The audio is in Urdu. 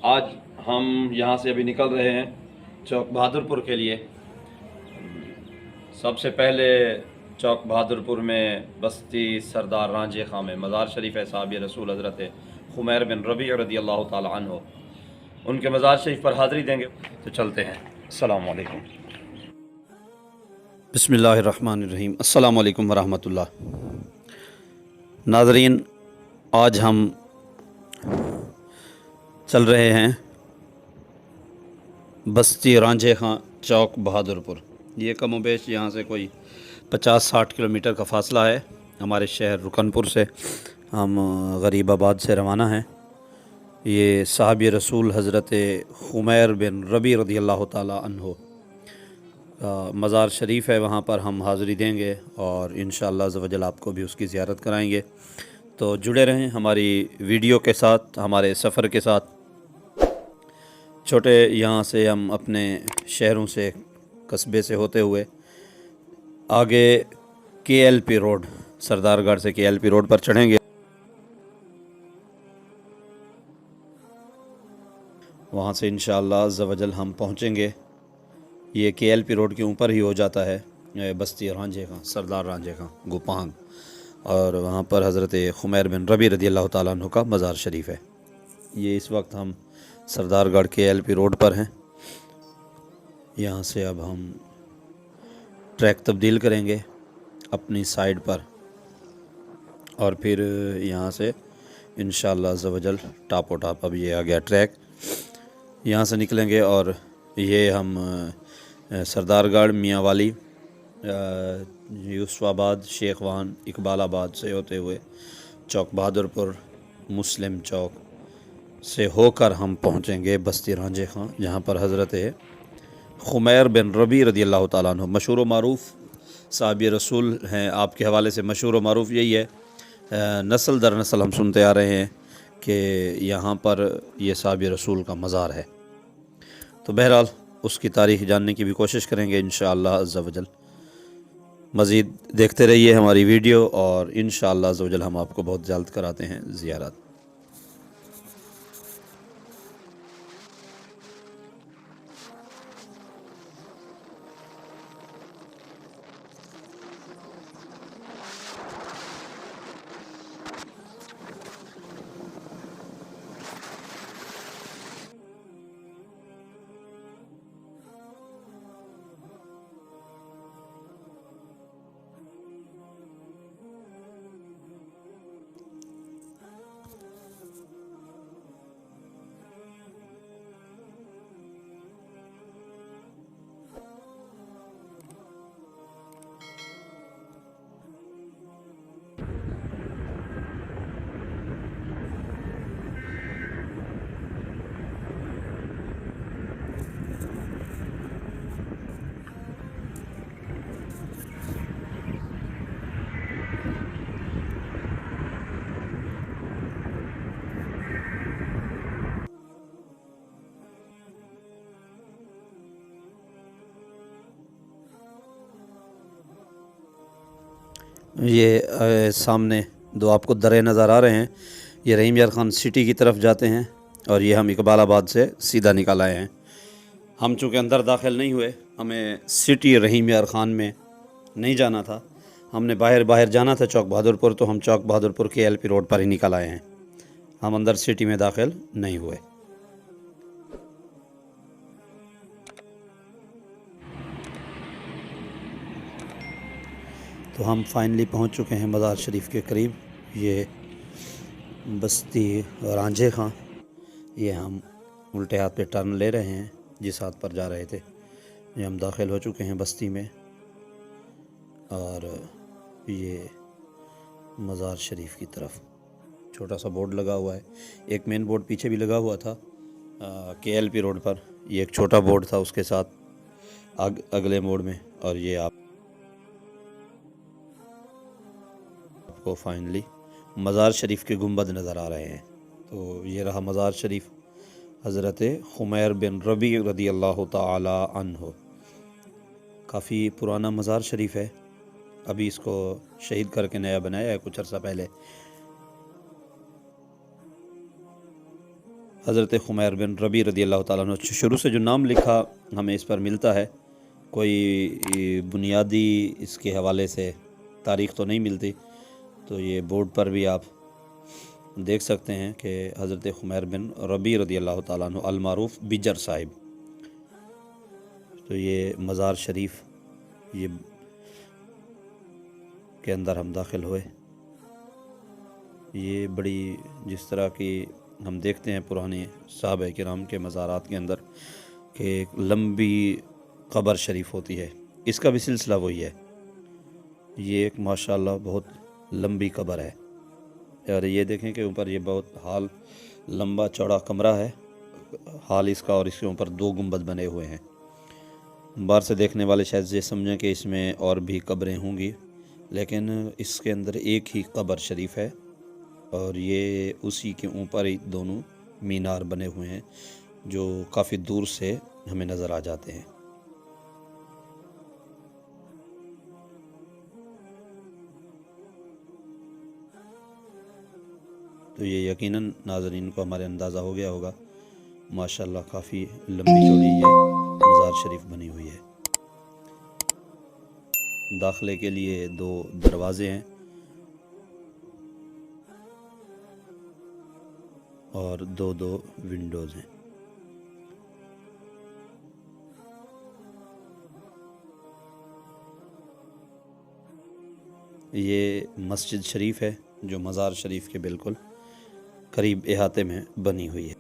آج ہم یہاں سے ابھی نکل رہے ہیں چوک بہادر پور کے لیے۔ سب سے پہلے چوک بہادر پور میں بستی سردار رانجھے خاں میں مزار شریف ہے صحابی رسول حضرت خمیر بن ربیع رضی اللہ تعالی عنہ، ان کے مزار شریف پر حاضری دیں گے۔ تو چلتے ہیں۔ السلام علیکم۔ بسم اللہ الرحمن الرحیم۔ السلام علیکم ورحمۃ اللہ۔ ناظرین، آج ہم چل رہے ہیں بستی رانجھے خاں چوک بہادر پور۔ یہ کم و بیش یہاں سے کوئی 50-60 کلومیٹر کا فاصلہ ہے ہمارے شہر رکن پور سے۔ ہم غریب آباد سے روانہ ہیں۔ یہ صحابی رسول حضرت خمیر بن ربیع رضی اللہ تعالی عنہ مزار شریف ہے، وہاں پر ہم حاضری دیں گے اور انشاءاللہ عز و جل آپ کو بھی اس کی زیارت کرائیں گے۔ تو جڑے رہیں ہماری ویڈیو کے ساتھ، ہمارے سفر کے ساتھ۔ چھوٹے یہاں سے ہم اپنے شہروں سے، قصبے سے ہوتے ہوئے آگے KLP روڈ، سردار گڑھ سے KLP روڈ پر چڑھیں گے۔ وہاں سے انشاءاللہ عز و جل ہم پہنچیں گے۔ یہ KLP روڈ کے اوپر ہی ہو جاتا ہے بستی رانجھے خاں، سردار رانجھے خاں گوپانگ، اور وہاں پر حضرت خمیر بن ربیع رضی اللہ تعالیٰ عنہ کا مزار شریف ہے۔ یہ اس وقت ہم سردار گڑھ KLP روڈ پر ہیں۔ یہاں سے اب ہم ٹریک تبدیل کریں گے اپنی سائیڈ پر، اور پھر یہاں سے انشاءاللہ عز و جل ٹاپ و ٹاپ اب یہ آ گیا ٹریک، یہاں سے نکلیں گے اور یہ ہم سردار گڑھ، میاں والی، یوسف آباد، شیخ وان، اقبال آباد سے ہوتے ہوئے چوک بہادر پور، مسلم چوک سے ہو کر ہم پہنچیں گے بستی رانجھے خاں، جہاں پر حضرت خمیر بن ربیع رضی اللہ تعالیٰ عنہ مشہور و معروف صحابی رسول ہیں۔ آپ کے حوالے سے مشہور و معروف یہی ہے، نسل در نسل ہم سنتے آ رہے ہیں کہ یہاں پر یہ صحابی رسول کا مزار ہے۔ تو بہرحال اس کی تاریخ جاننے کی بھی کوشش کریں گے انشاءاللہ عز و جل۔ مزید دیکھتے رہیے ہماری ویڈیو، اور انشاءاللہ عز و جل ہم آپ کو بہت جلد کراتے ہیں زیارت۔ یہ سامنے دو آپ کو درے نظر آ رہے ہیں، یہ رحیم یار خان سٹی کی طرف جاتے ہیں، اور یہ ہم اقبال آباد سے سیدھا نکال آئے ہیں۔ ہم چونکہ اندر داخل نہیں ہوئے، ہمیں سٹی رحیم یار خان میں نہیں جانا تھا، ہم نے باہر جانا تھا چوک بہادر پور، تو ہم چوک بہادر پور KLP روڈ پر ہی نکال آئے ہیں، ہم اندر سٹی میں داخل نہیں ہوئے۔ تو ہم فائنلی پہنچ چکے ہیں مزار شریف کے قریب، یہ بستی رانجھے خاں۔ یہ ہم الٹے ہاتھ پہ ٹرن لے رہے ہیں، جس ہاتھ پر جا رہے تھے۔ یہ ہم داخل ہو چکے ہیں بستی میں، اور یہ مزار شریف کی طرف چھوٹا سا بورڈ لگا ہوا ہے، ایک مین بورڈ پیچھے بھی لگا ہوا تھا KLP روڈ پر، یہ ایک چھوٹا بورڈ تھا اس کے ساتھ اگلے موڑ میں، اور یہ آپ کو فائنلی مزار شریف کے گنبد نظر آ رہے ہیں۔ تو یہ رہا مزار شریف حضرت خمیر بن ربیع رضی اللہ تعالی عنہ۔ کافی پرانا مزار شریف ہے، ابھی اس کو شہید کر کے نیا بنایا ہے کچھ عرصہ پہلے۔ حضرت خمیر بن ربیع رضی اللہ تعالیٰ عنہ شروع سے جو نام لکھا ہمیں اس پر ملتا ہے، کوئی بنیادی اس کے حوالے سے تاریخ تو نہیں ملتی، تو یہ بورڈ پر بھی آپ دیکھ سکتے ہیں کہ حضرت خمیر بن ربیع رضی اللہ تعالیٰ عنہ المعروف بجر صاحب. تو یہ مزار شریف یہ کے اندر ہم داخل ہوئے. یہ بڑی جس طرح کی ہم دیکھتے ہیں پرانے صحابہ کرام کے مزارات کے اندر کہ ایک لمبی قبر شریف ہوتی ہے، اس کا بھی سلسلہ وہی ہے. یہ ایک ماشاءاللہ بہت لمبی قبر ہے، اور یہ دیکھیں کہ اوپر یہ بہت ہال لمبا چوڑا کمرہ ہے ہال اس کا، اور اس کے اوپر 2 گنبد بنے ہوئے ہیں. باہر سے دیکھنے والے شاید یہ سمجھیں کہ اس میں اور بھی قبریں ہوں گی، لیکن اس کے اندر ایک ہی قبر شریف ہے، اور یہ اسی کے اوپر ہی دونوں مینار بنے ہوئے ہیں جو کافی دور سے ہمیں نظر آ جاتے ہیں. تو یہ یقیناً ناظرین کو ہمارے اندازہ ہو گیا ہوگا، ماشاءاللہ کافی لمبی چوڑی یہ مزار شریف بنی ہوئی ہے. داخلے کے لیے 2 دروازے ہیں اور 2 ونڈوز ہیں. یہ مسجد شریف ہے جو مزار شریف کے بالکل قریب احاطے میں بنی ہوئی ہے.